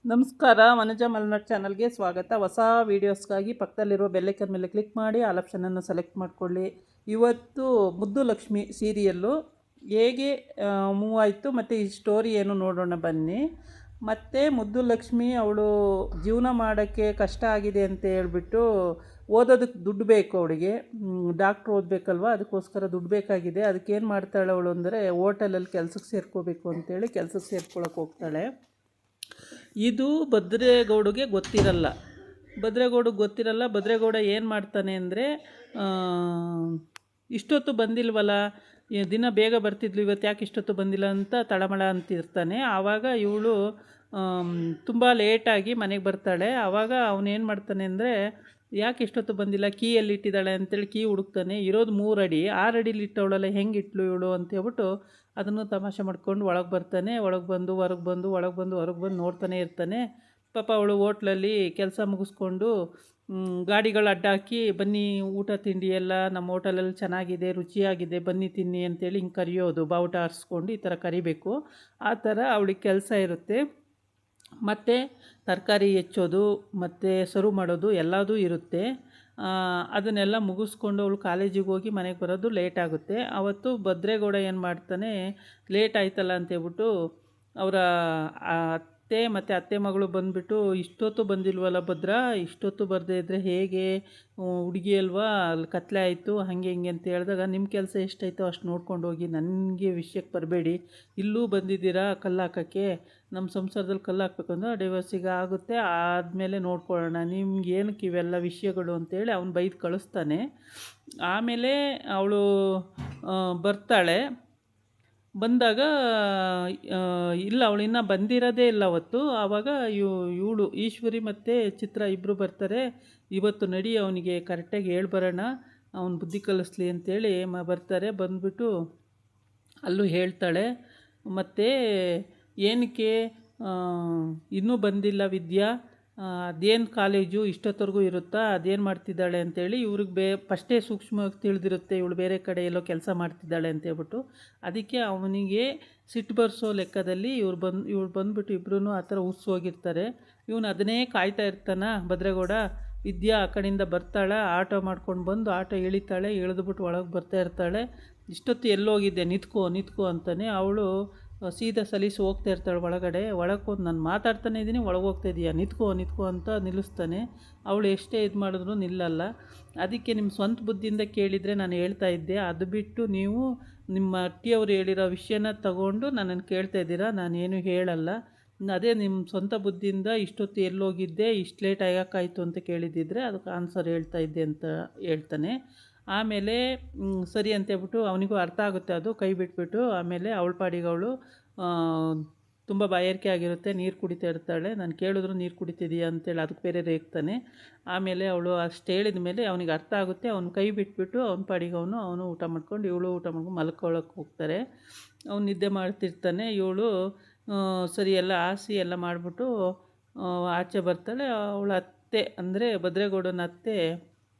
ನಮಸ್ಕಾರ, ವನಜಾ ಮಲ್ನಾಡ್ ಚಾನಲ್ಗೆ ಸ್ವಾಗತ. ಹೊಸ ವೀಡಿಯೋಸ್ಗಾಗಿ ಪಕ್ಕದಲ್ಲಿರುವ ಬೆಲ್ಲೈಕನ್ ಮೇಲೆ ಕ್ಲಿಕ್ ಮಾಡಿ ಆಲ್ ಆಪ್ಷನನ್ನು ಸೆಲೆಕ್ಟ್ ಮಾಡಿಕೊಳ್ಳಿ. ಇವತ್ತು ಮುದ್ದು ಲಕ್ಷ್ಮಿ ಸೀರಿಯಲ್ಲು ಹೇಗೆ ಮೂವ್ ಆಯಿತು ಮತ್ತು ಈ ಸ್ಟೋರಿ ಏನು ನೋಡೋಣ ಬನ್ನಿ. ಮತ್ತು ಮುದ್ದು ಲಕ್ಷ್ಮಿ ಅವಳು ಜೀವನ ಮಾಡೋಕ್ಕೆ ಕಷ್ಟ ಆಗಿದೆ ಅಂತ ಹೇಳ್ಬಿಟ್ಟು ಓದೋದಕ್ಕೆ ದುಡ್ಡು ಬೇಕು ಅವಳಿಗೆ. ಡಾಕ್ಟ್ರ್ ಓದಬೇಕಲ್ವ, ಅದಕ್ಕೋಸ್ಕರ ದುಡ್ಡು ಬೇಕಾಗಿದೆ. ಅದಕ್ಕೇನು ಮಾಡ್ತಾಳೆ ಅವಳು ಅಂದರೆ ಹೋಟೆಲಲ್ಲಿ ಕೆಲಸಕ್ಕೆ ಸೇರ್ಕೋಬೇಕು ಅಂತೇಳಿ ಕೆಲಸಕ್ಕೆ ಸೇರ್ಕೊಳ್ಳೋಕೆ ಹೋಗ್ತಾಳೆ. ಇದು ಭದ್ರೇಗೌಡಗೆ ಗೊತ್ತಿರಲ್ಲ. ಭದ್ರೇಗೌಡ ಏನು ಮಾಡ್ತಾನೆ ಅಂದರೆ, ಇಷ್ಟೊತ್ತು ಬಂದಿಲ್ವಲ್ಲ, ದಿನ ಬೇಗ ಬರ್ತಿದ್ಲು, ಇವತ್ತು ಯಾಕೆ ಇಷ್ಟೊತ್ತು ಬಂದಿಲ್ಲ ಅಂತ ತಳಮಳ ಅಂತಿರ್ತಾನೆ. ಆವಾಗ ಇವಳು ತುಂಬ ಲೇಟಾಗಿ ಮನೆಗೆ ಬರ್ತಾಳೆ. ಆವಾಗ ಅವನೇನು ಮಾಡ್ತಾನೆ ಅಂದರೆ, ಯಾಕೆ ಇಷ್ಟೊತ್ತು ಬಂದಿಲ್ಲ, ಕೀ ಎಲ್ಲಿ ಇಟ್ಟಿದ್ದಾಳೆ ಅಂತೇಳಿ ಕೀ ಹುಡುಕ್ತಾನೆ. ಇರೋದು 3 ಅಡಿ, 6 ಅಡಿಲಿ ಇಟ್ಟವಳಲ್ಲ, ಹೆಂಗೆ ಇಟ್ಲು ಇವಳು ಅಂತ ಹೇಳ್ಬಿಟ್ಟು ಅದನ್ನು ತಮಾಷೆ ಮಾಡ್ಕೊಂಡು ಒಳಗೆ ಬರ್ತಾನೆ. ಒಳಗೆ ಬಂದು ಹೊರಗೆ ಬಂದು ನೋಡ್ತಾನೆ ಇರ್ತಾನೆ. ಪಾಪ ಅವಳು ಹೋಟ್ಲಲ್ಲಿ ಕೆಲಸ ಮುಗಿಸ್ಕೊಂಡು ಗಾಡಿಗಳು ಅಡ್ಡ ಹಾಕಿ, ಬನ್ನಿ ಊಟ ತಿಂಡಿ ಎಲ್ಲ ನಮ್ಮ ಹೋಟೆಲಲ್ಲಿ ಚೆನ್ನಾಗಿದೆ, ರುಚಿಯಾಗಿದೆ, ಬನ್ನಿ ತಿನ್ನಿ ಅಂತೇಳಿ ಹಿಂಗೆ ಕರೆಯೋದು, ಬಾವುಟ ಆರಿಸ್ಕೊಂಡು ಈ ಥರ ಕರಿಬೇಕು. ಆ ಥರ ಅವಳಿಗೆ ಕೆಲಸ ಇರುತ್ತೆ. ಮತ್ತು ತರಕಾರಿ ಹೆಚ್ಚೋದು ಮತ್ತು ಸರ್ವ್ ಮಾಡೋದು ಎಲ್ಲದೂ ಇರುತ್ತೆ. ಅದನ್ನೆಲ್ಲ ಮುಗಿಸ್ಕೊಂಡು ಅವಳು ಕಾಲೇಜಿಗೆ ಹೋಗಿ ಮನೆಗೆ ಬರೋದು ಲೇಟ್ ಆಗುತ್ತೆ. ಆವತ್ತು ಭದ್ರೇಗೌಡ ಏನು ಮಾಡ್ತಾನೆ, ಲೇಟ್ ಆಯ್ತಲ್ಲ ಅಂತೇಳ್ಬಿಟ್ಟು ಅವರ ಅತ್ತೆ ಮತ್ತು ಅತ್ತೆ ಮಗಳು ಬಂದುಬಿಟ್ಟು, ಇಷ್ಟೊತ್ತು ಬಂದಿಲ್ವಲ್ಲ ಭದ್ರ, ಇಷ್ಟೊತ್ತು ಬರದೇ ಇದ್ದರೆ ಹೇಗೆ, ಹುಡುಗಿ ಅಲ್ವಾ, ಅಲ್ಲಿ ಕತ್ಲೆ ಆಯಿತು, ಹಾಗೆ ಹಿಂಗೆ ಅಂತ ಹೇಳಿದಾಗ, ನಿಮ್ಮ ಕೆಲಸ ಎಷ್ಟಾಯಿತೋ ಅಷ್ಟು ನೋಡ್ಕೊಂಡು ಹೋಗಿ, ನನಗೆ ವಿಷಯಕ್ಕೆ ಬರಬೇಡಿ, ಇಲ್ಲೂ ಬಂದಿದ್ದೀರಾ ಕಲ್ಲು ಹಾಕೋಕ್ಕೆ, ನಮ್ಮ ಸಂಸಾರದಲ್ಲಿ ಕಲ್ಲು ಹಾಕ್ಬೇಕಂದ್ರೆ ಡಿವೋರ್ಸಿಗೆ ಆಗುತ್ತೆ, ಆದಮೇಲೆ ನೋಡ್ಕೊಳ್ಳೋಣ, ನಿಮ್ಗೆ ಏನಕ್ಕೆ ಇವೆಲ್ಲ ವಿಷಯಗಳು ಅಂತೇಳಿ ಅವ್ನು ಬೈದು ಕಳಿಸ್ತಾನೆ. ಆಮೇಲೆ ಅವಳು ಬರ್ತಾಳೆ. ಬಂದಾಗ ಇಲ್ಲ, ಅವಳು ಇನ್ನೂ ಬಂದಿರೋದೇ ಇಲ್ಲ ಅವತ್ತು. ಆವಾಗ ಇವಳು ಈಶ್ವರಿ ಮತ್ತು ಚಿತ್ರ ಇಬ್ಬರು ಬರ್ತಾರೆ. ಇವತ್ತು ನಡಿ, ಅವನಿಗೆ ಕರೆಕ್ಟಾಗಿ ಹೇಳ್ಬರೋಣ, ಅವನು ಬುದ್ಧಿ ಕಲಿಸ್ಲಿ ಅಂತೇಳಿ ಬರ್ತಾರೆ. ಬಂದುಬಿಟ್ಟು ಅಲ್ಲೂ ಹೇಳ್ತಾಳೆ. ಮತ್ತು ಏನಕ್ಕೆ ಇನ್ನೂ ಬಂದಿಲ್ಲ ವಿದ್ಯಾ, ಅದೇನು ಕಾಲೇಜು ಇಷ್ಟೊತ್ತವರೆಗೂ ಇರುತ್ತಾ, ಅದೇನು ಮಾಡ್ತಿದ್ದಾಳೆ ಅಂತೇಳಿ ಇವ್ರಿಗೆ ಫಸ್ಟೇ ಸೂಕ್ಷ್ಮವಾಗಿ ತಿಳಿದಿರುತ್ತೆ, ಇವಳು ಬೇರೆ ಕಡೆ ಎಲ್ಲೋ ಕೆಲಸ ಮಾಡ್ತಿದ್ದಾಳೆ ಅಂತೇಳ್ಬಿಟ್ಟು. ಅದಕ್ಕೆ ಅವನಿಗೆ ಸಿಟ್ಟು ಬರ್ಸೋ ಲೆಕ್ಕದಲ್ಲಿ ಇವಳು ಬಂದುಬಿಟ್ಟು ಇಬ್ಬರೂ ಆ ಥರ ಹೋಗಿರ್ತಾರೆ. ಇವನು ಅದನ್ನೇ ಕಾಯ್ತಾ ಇರ್ತಾನೆ ಭದ್ರೇಗೌಡ. ವಿದ್ಯಾ ಆ ಕಡೆಯಿಂದ ಬರ್ತಾಳೆ, ಆಟೋ ಮಾಡ್ಕೊಂಡು ಬಂದು ಆಟೋ ಇಳಿತಾಳೆ, ಇಳಿದ್ಬಿಟ್ಟು ಒಳಗೆ ಬರ್ತಾ ಇರ್ತಾಳೆ. ಇಷ್ಟೊತ್ತು ಎಲ್ಲೋಗಿದ್ದೆ, ನಿಂತ್ಕೋ ಅಂತಾನೆ. ಅವಳು ಸೀದಾ ಸಲೀಸು ಹೋಗ್ತಾ ಇರ್ತಾಳೆ ಒಳಗೆ ಹೋಗಿ, ನಾನು ಮಾತಾಡ್ತಾನೆ ಇದ್ದೀನಿ, ಒಳಗೆ ಹೋಗ್ತಾ ಇದೀಯಾ, ನಿಂತ್ಕೋ ಅಂತ ನಿಲ್ಲಿಸ್ತಾನೆ. ಅವಳು ಎಷ್ಟೇ ಇದು ಮಾಡಿದ್ರು ನಿಲ್ಲಲ್ಲ. ಅದಕ್ಕೆ ನಿಮ್ಮ ಸ್ವಂತ ಬುದ್ಧಿಯಿಂದ ಕೇಳಿದರೆ ನಾನು ಹೇಳ್ತಾ ಇದ್ದೆ, ಅದು ಬಿಟ್ಟು ನೀವು ನಿಮ್ಮ ಅಟ್ಟಿಯವರು ಹೇಳಿರೋ ವಿಷಯನ ತಗೊಂಡು ನನ್ನನ್ನು ಕೇಳ್ತಾ ಇದ್ದೀರಾ, ನಾನೇನು ಹೇಳಲ್ಲ. ಅದೇ ನಿಮ್ಮ ಸ್ವಂತ ಬುದ್ಧಿಯಿಂದ ಇಷ್ಟೊತ್ತು ಎಲ್ಲೋಗಿದ್ದೆ, ಇಷ್ಟು ಲೇಟ್ ಆಗೋಕ್ಕಾಯ್ತು ಅಂತ ಕೇಳಿದ್ದಿದ್ರೆ ಅದಕ್ಕೆ ಆನ್ಸರ್ ಹೇಳ್ತಾ ಇದ್ದೆ ಅಂತ ಹೇಳ್ತಾನೆ. ಆಮೇಲೆ ಸರಿ ಅಂತೇಳ್ಬಿಟ್ಟು ಅವನಿಗೂ ಅರ್ಥ ಆಗುತ್ತೆ, ಅದು ಕೈ ಬಿಟ್ಬಿಟ್ಟು ಆಮೇಲೆ ಅವಳ ಪಾಡಿಗೆ ಅವಳು ತುಂಬ ಬಾಯಾರಿಕೆ ಆಗಿರುತ್ತೆ, ನೀರು ಕುಡಿತಾ ಇರ್ತಾಳೆ. ನಾನು ಕೇಳಿದ್ರು ನೀರು ಕುಡಿತಿದೀಯ ಅಂತೇಳಿ ಅದಕ್ಕೆ ಬೇರೆ ರೇಗ್ತಾನೆ. ಆಮೇಲೆ ಅವಳು ಅಷ್ಟು ಹೇಳಿದ ಮೇಲೆ ಅವನಿಗೆ ಅರ್ಥ ಆಗುತ್ತೆ. ಅವನು ಕೈ ಬಿಟ್ಬಿಟ್ಟು ಅವನ ಪಾಡಿಗೆ ಅವನು ಊಟ ಮಾಡ್ಕೊಂಡು, ಇವಳು ಊಟ ಮಾಡ್ಕೊಂಡು ಮಲ್ಕೊಳ್ಳೋಕೆ ಹೋಗ್ತಾರೆ. ಅವನು ನಿದ್ದೆ ಮಾಡ್ತಿರ್ತಾನೆ. ಇವಳು ಸರಿ ಎಲ್ಲ ಹಾಸಿ ಎಲ್ಲ ಮಾಡಿಬಿಟ್ಟು ಆಚೆ ಬರ್ತಾಳೆ. ಅವಳ ಅತ್ತೆ ಅಂದರೆ ಭದ್ರೇಗೌಡನ ಅತ್ತೆ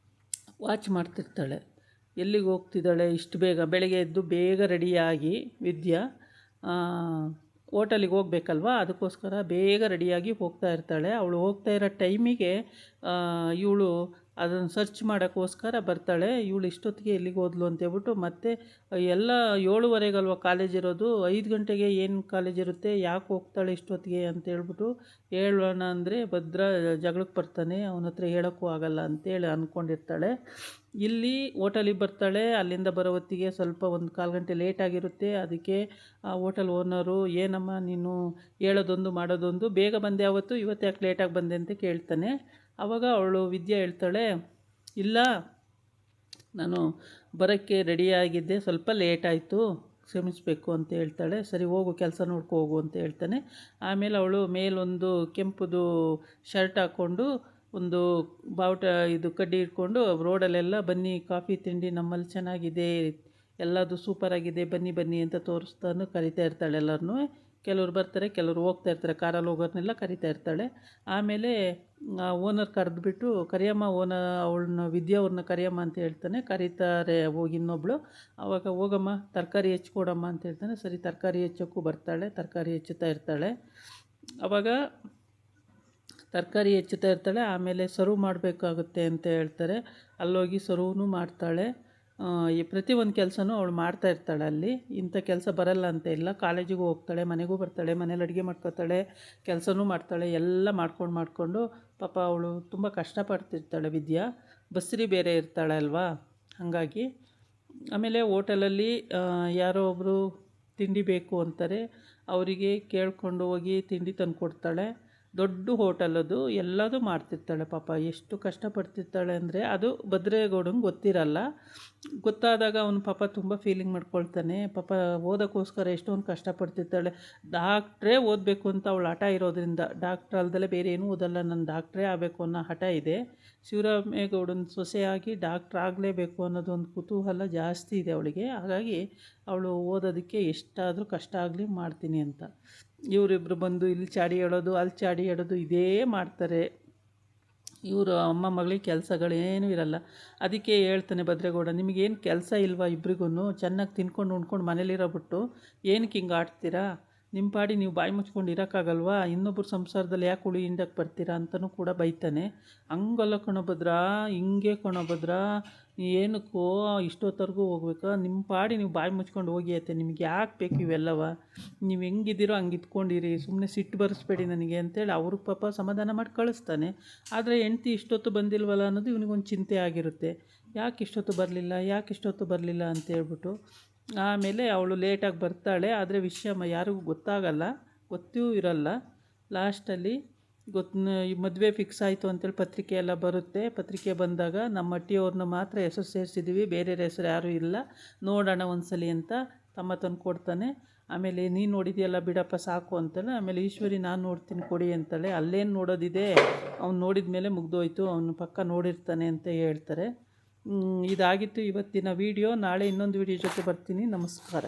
ವಾಚ್ ಮಾಡ್ತಿರ್ತಾಳೆ, ಎಲ್ಲಿಗೆ ಹೋಗ್ತಿದ್ದಾಳೆ ಇಷ್ಟು ಬೇಗ. ಬೆಳಗ್ಗೆ ಎದ್ದು ಬೇಗ ರೆಡಿಯಾಗಿ ವಿದ್ಯಾ ಹೋಟೆಲಿಗೆ ಹೋಗ್ಬೇಕಲ್ವ, ಅದಕ್ಕೋಸ್ಕರ ಬೇಗ ರೆಡಿಯಾಗಿ ಹೋಗ್ತಾ ಇರ್ತಾಳೆ. ಅವಳು ಹೋಗ್ತಾ ಇರೋ ಟೈಮಿಗೆ ಇವಳು ಅದನ್ನು ಸರ್ಚ್ ಮಾಡೋಕ್ಕೋಸ್ಕರ ಬರ್ತಾಳೆ. ಇವಳು ಇಷ್ಟೊತ್ತಿಗೆ ಎಲ್ಲಿಗೆ ಹೋದ್ಲು ಅಂತೇಳ್ಬಿಟ್ಟು, ಮತ್ತೆ ಎಲ್ಲ 7:30ಗಲ್ವ ಕಾಲೇಜ್ ಇರೋದು, 5 ಗಂಟೆಗೆ ಏನು ಕಾಲೇಜ್ ಇರುತ್ತೆ, ಯಾಕೆ ಹೋಗ್ತಾಳೆ ಇಷ್ಟೊತ್ತಿಗೆ ಅಂತೇಳ್ಬಿಟ್ಟು ಹೇಳೋಣ ಅಂದರೆ ಭದ್ರ ಜಗಳಕ್ಕೆ ಬರ್ತಾನೆ. ಅವನ ಹತ್ರ ಹೇಳೋಕ್ಕೂ ಆಗಲ್ಲ ಅಂತೇಳಿ ಅಂದ್ಕೊಂಡಿರ್ತಾಳೆ. ಇಲ್ಲಿ ಹೋಟೆಲಿಗೆ ಬರ್ತಾಳೆ. ಅಲ್ಲಿಂದ ಬರೋ ಹೊತ್ತಿಗೆ ಸ್ವಲ್ಪ 1-1/4 ಗಂಟೆ ಲೇಟಾಗಿರುತ್ತೆ. ಅದಕ್ಕೆ ಆ ಹೋಟೆಲ್ ಓನರು, ಏನಮ್ಮ ನೀನು ಹೇಳೋದೊಂದು ಮಾಡೋದೊಂದು, ಬೇಗ ಬಂದೆ ಆವತ್ತು, ಇವತ್ತು ಯಾಕೆ ಲೇಟಾಗಿ ಬಂದೆ ಅಂತ ಕೇಳ್ತಾನೆ. ಆವಾಗ ಅವಳು ವಿದ್ಯಾ ಹೇಳ್ತಾಳೆ, ಇಲ್ಲ ನಾನು ಬರೋಕ್ಕೆ ರೆಡಿಯಾಗಿದ್ದೆ, ಸ್ವಲ್ಪ ಲೇಟಾಯಿತು, ಕ್ಷಮಿಸಬೇಕು ಅಂತ ಹೇಳ್ತಾಳೆ. ಸರಿ ಹೋಗು, ಕೆಲಸ ನೋಡ್ಕೊ ಹೋಗು ಅಂತ ಹೇಳ್ತಾನೆ. ಆಮೇಲೆ ಅವಳು ಮೇಲೊಂದು ಕೆಂಪುದು ಶರ್ಟ್ ಹಾಕ್ಕೊಂಡು, ಒಂದು ಬಾವುಟ ಇದು ಕಡ್ಡಿ ಇಟ್ಕೊಂಡು ರೋಡಲ್ಲೆಲ್ಲ ಬನ್ನಿ ಕಾಫಿ ತಿಂಡಿ ನಮ್ಮಲ್ಲಿ ಚೆನ್ನಾಗಿದೆ, ಎಲ್ಲದು ಸೂಪರಾಗಿದೆ, ಬನ್ನಿ ಅಂತ ತೋರಿಸ್ತಾನು ಕರಿತಾ ಇರ್ತಾಳೆ ಎಲ್ಲರನ್ನೂ. ಕೆಲವ್ರು ಬರ್ತಾರೆ, ಕೆಲವ್ರು ಹೋಗ್ತಾ ಇರ್ತಾರೆ, ಕಾರಲ್ಲಿ ಹೋಗೋರನ್ನೆಲ್ಲ ಕರಿತಾ ಇರ್ತಾಳೆ. ಆಮೇಲೆ ಓನರ್ ಕರೆದ್ಬಿಟ್ಟು, ಕರಿಯಮ್ಮ, ಅವಳನ್ನ ವಿದ್ಯಾ ಅವ್ರನ್ನ ಕರಿಯಮ್ಮ ಅಂತ ಹೇಳ್ತಾನೆ. ಕರೀತಾರೆ ಹೋಗಿ ಇನ್ನೊಬ್ಳು. ಆವಾಗ ಹೋಗಮ್ಮ ತರಕಾರಿ ಹೆಚ್ಚಿಕೊಡಮ್ಮ ಅಂತ ಹೇಳ್ತಾನೆ. ಸರಿ ತರಕಾರಿ ಹೆಚ್ಚೋಕ್ಕೂ ಬರ್ತಾಳೆ, ತರಕಾರಿ ಹೆಚ್ಚುತ್ತಾ ಇರ್ತಾಳೆ. ಆವಾಗ ತರಕಾರಿ ಹೆಚ್ಚುತ್ತಾ ಇರ್ತಾಳೆ. ಆಮೇಲೆ ಸರ್ವ್ ಮಾಡಬೇಕಾಗುತ್ತೆ ಅಂತ ಹೇಳ್ತಾರೆ, ಅಲ್ಲೋಗಿ ಸರ್ವ್ನೂ ಮಾಡ್ತಾಳೆ. ಈ ಪ್ರತಿಯೊಂದು ಕೆಲಸನೂ ಅವಳು ಮಾಡ್ತಾ ಇರ್ತಾಳೆ ಅಲ್ಲಿ. ಇಂಥ ಕೆಲಸ ಬರಲ್ಲ ಅಂತ ಇಲ್ಲ. ಕಾಲೇಜಿಗೂ ಹೋಗ್ತಾಳೆ, ಮನೆಗೂ ಬರ್ತಾಳೆ, ಮನೇಲಿ ಅಡುಗೆ ಮಾಡ್ಕೊತಾಳೆ, ಕೆಲಸನೂ ಮಾಡ್ತಾಳೆ. ಎಲ್ಲ ಮಾಡಿಕೊಂಡು ಪಾಪ ಅವಳು ತುಂಬ ಕಷ್ಟಪಡ್ತಿರ್ತಾಳೆ ವಿದ್ಯಾ. ಬಸ್ರಿ ಬೇರೆ ಇರ್ತಾಳೆ ಅಲ್ವಾ, ಹಾಗಾಗಿ. ಆಮೇಲೆ ಹೋಟೆಲಲ್ಲಿ ಯಾರೋ ಒಬ್ಬರು ತಿಂಡಿ ಬೇಕು ಅಂತಾರೆ, ಅವರಿಗೆ ಕೇಳಿಕೊಂಡು ಹೋಗಿ ತಿಂಡಿ ತಂದು ಕೊಡ್ತಾಳೆ. ದೊಡ್ಡ ಹೋಟೆಲ್ ಅದು, ಎಲ್ಲದೂ ಮಾಡ್ತಿರ್ತಾಳೆ ಪಾಪ. ಎಷ್ಟು ಕಷ್ಟಪಡ್ತಿರ್ತಾಳೆ ಅಂದರೆ ಅದು ಭದ್ರೇಗೌಡಂಗೆ ಗೊತ್ತಿರಲ್ಲ. ಗೊತ್ತಾದಾಗ ಅವನು ಪಾಪ ತುಂಬ ಫೀಲಿಂಗ್ ಮಾಡ್ಕೊಳ್ತಾನೆ. ಪಾಪ ಓದೋಕ್ಕೋಸ್ಕರ ಎಷ್ಟೊಂದು ಕಷ್ಟಪಡ್ತಿರ್ತಾಳೆ. ಡಾಕ್ಟ್ರೇ ಓದಬೇಕು ಅಂತ ಅವಳು ಹಠ ಇರೋದ್ರಿಂದ, ಡಾಕ್ಟ್ರ್ ಅಲ್ದಲೇ ಬೇರೆ ಏನೂ ಓದಲ್ಲ, ನಾನು ಡಾಕ್ಟ್ರೇ ಆಗಬೇಕು ಅನ್ನೋ ಹಠ ಇದೆ. ಶಿವರಾಮೇಗೌಡನ ಸೊಸೆಯಾಗಿ ಡಾಕ್ಟ್ರ್ ಆಗಲೇಬೇಕು ಅನ್ನೋದೊಂದು ಕುತೂಹಲ ಜಾಸ್ತಿ ಇದೆ ಅವಳಿಗೆ. ಹಾಗಾಗಿ ಅವಳು ಓದೋದಕ್ಕೆ ಎಷ್ಟಾದರೂ ಕಷ್ಟ ಆಗಲಿ ಮಾಡ್ತೀನಿ ಅಂತ. ಇವರಿಬ್ಬರು ಬಂದು ಇಲ್ಲಿ ಚಾಡಿ ಹೇಳೋದು, ಅಲ್ಲಿ ಚಾಡಿ ಹೇಳೋದು, ಇದೇ ಮಾಡ್ತಾರೆ. ಇವರು ಅಮ್ಮ ಮಗಳಿಗೆ ಕೆಲಸಗಳೇನೂ ಇರಲ್ಲ. ಅದಕ್ಕೆ ಹೇಳ್ತಾನೆ ಭದ್ರೇಗೌಡ, ನಿಮಗೇನು ಕೆಲಸ ಇಲ್ವಾ ಇಬ್ರಿಗೂ? ಚೆನ್ನಾಗಿ ತಿನ್ಕೊಂಡು ಉಣ್ಕೊಂಡು ಮನೇಲಿರೋ ಬಿಟ್ಟು ಏನಕ್ಕೆ ಹಿಂಗೆ ಆಡ್ತೀರಾ? ನಿಮ್ಮ ಪಾಡಿ ನೀವು ಬಾಯಿ ಮುಚ್ಕೊಂಡು ಇರೋಕ್ಕಾಗಲ್ವಾ? ಇನ್ನೊಬ್ಬರು ಸಂಸಾರದಲ್ಲಿ ಯಾಕೆ ಹುಳಿ ಹಿಂಡಕ್ಕೆ ಬರ್ತೀರಾ ಅಂತಲೂ ಕೂಡ ಬೈತಾನೆ. ಹಂಗಲ್ಲ ಕಣೋ ಭದ್ರ, ಹಿಂಗೆ ಕಣೋ ಭದ್ರ, ಏನಕ್ಕೋ ಇಷ್ಟೊತ್ತವರೆಗೂ ಹೋಗ್ಬೇಕಾ? ನಿಮ್ಮ ಪಾಡಿ ನೀವು ಬಾಯಿ ಮುಚ್ಕೊಂಡು ಹೋಗಿ ಐತೆ, ನಿಮ್ಗೆ ಯಾಕೆ ಬೇಕು ಇವೆಲ್ಲವ? ನೀವು ಹೆಂಗಿದ್ದೀರೋ ಹಂಗೆ ಇದ್ಕೊಂಡಿರಿ, ಸುಮ್ಮನೆ ಸಿಟ್ಟು ಬರೆಸ್ಬೇಡಿ ನನಗೆ ಅಂತೇಳಿ ಅವ್ರಿಗೆ ಪಾಪ ಸಮಾಧಾನ ಮಾಡಿ ಕಳಿಸ್ತಾನೆ. ಆದರೆ ಹೆಂಡ್ತಿ ಇಷ್ಟೊತ್ತು ಬಂದಿಲ್ವಲ್ಲ ಅನ್ನೋದು ಇವನಿಗೊಂದು ಚಿಂತೆ ಆಗಿರುತ್ತೆ. ಯಾಕೆ ಇಷ್ಟೊತ್ತು ಬರಲಿಲ್ಲ ಅಂತೇಳ್ಬಿಟ್ಟು. ಆಮೇಲೆ ಅವಳು ಲೇಟಾಗಿ ಬರ್ತಾಳೆ, ಆದರೆ ವಿಷಯ ಯಾರಿಗೂ ಗೊತ್ತಾಗಲ್ಲ, ಗೊತ್ತೂ ಇರಲ್ಲ. ಲಾಸ್ಟಲ್ಲಿ ಈ ಮದುವೆ ಫಿಕ್ಸ್ ಆಯಿತು ಅಂತೇಳಿ ಪತ್ರಿಕೆ ಎಲ್ಲ ಬರುತ್ತೆ. ಪತ್ರಿಕೆ ಬಂದಾಗ ನಮ್ಮ ಅಟ್ಟಿಯವ್ರನ್ನ ಮಾತ್ರ ಹೆಸರು ಸೇರಿಸಿದ್ದೀವಿ, ಬೇರೆ ಹೆಸರು ಯಾರೂ ಇಲ್ಲ, ನೋಡೋಣ ಒಂದ್ಸಲಿ ಅಂತ ತಮ್ಮ ತಂದು ಕೊಡ್ತಾನೆ. ಆಮೇಲೆ ನೀನು ನೋಡಿದೆಯಲ್ಲ ಬಿಡಪ್ಪ ಸಾಕು ಅಂತಾಳೆ. ಆಮೇಲೆ ಈಶ್ವರಿ ನಾನು ನೋಡ್ತೀನಿ ಕೊಡಿ ಅಂತಾಳೆ. ಅಲ್ಲೇನು ನೋಡೋದಿದೆ, ಅವ್ನು ನೋಡಿದ ಮೇಲೆ ಮುಗ್ದೋಯ್ತು, ಅವನು ಪಕ್ಕ ನೋಡಿರ್ತಾನೆ ಅಂತ ಹೇಳ್ತಾರೆ. ಇದಾಗಿತ್ತು ಇವತ್ತಿನ ವೀಡಿಯೋ. ನಾಳೆ ಇನ್ನೊಂದು ವೀಡಿಯೋ ಜೊತೆ ಬರ್ತೀನಿ. ನಮಸ್ಕಾರ.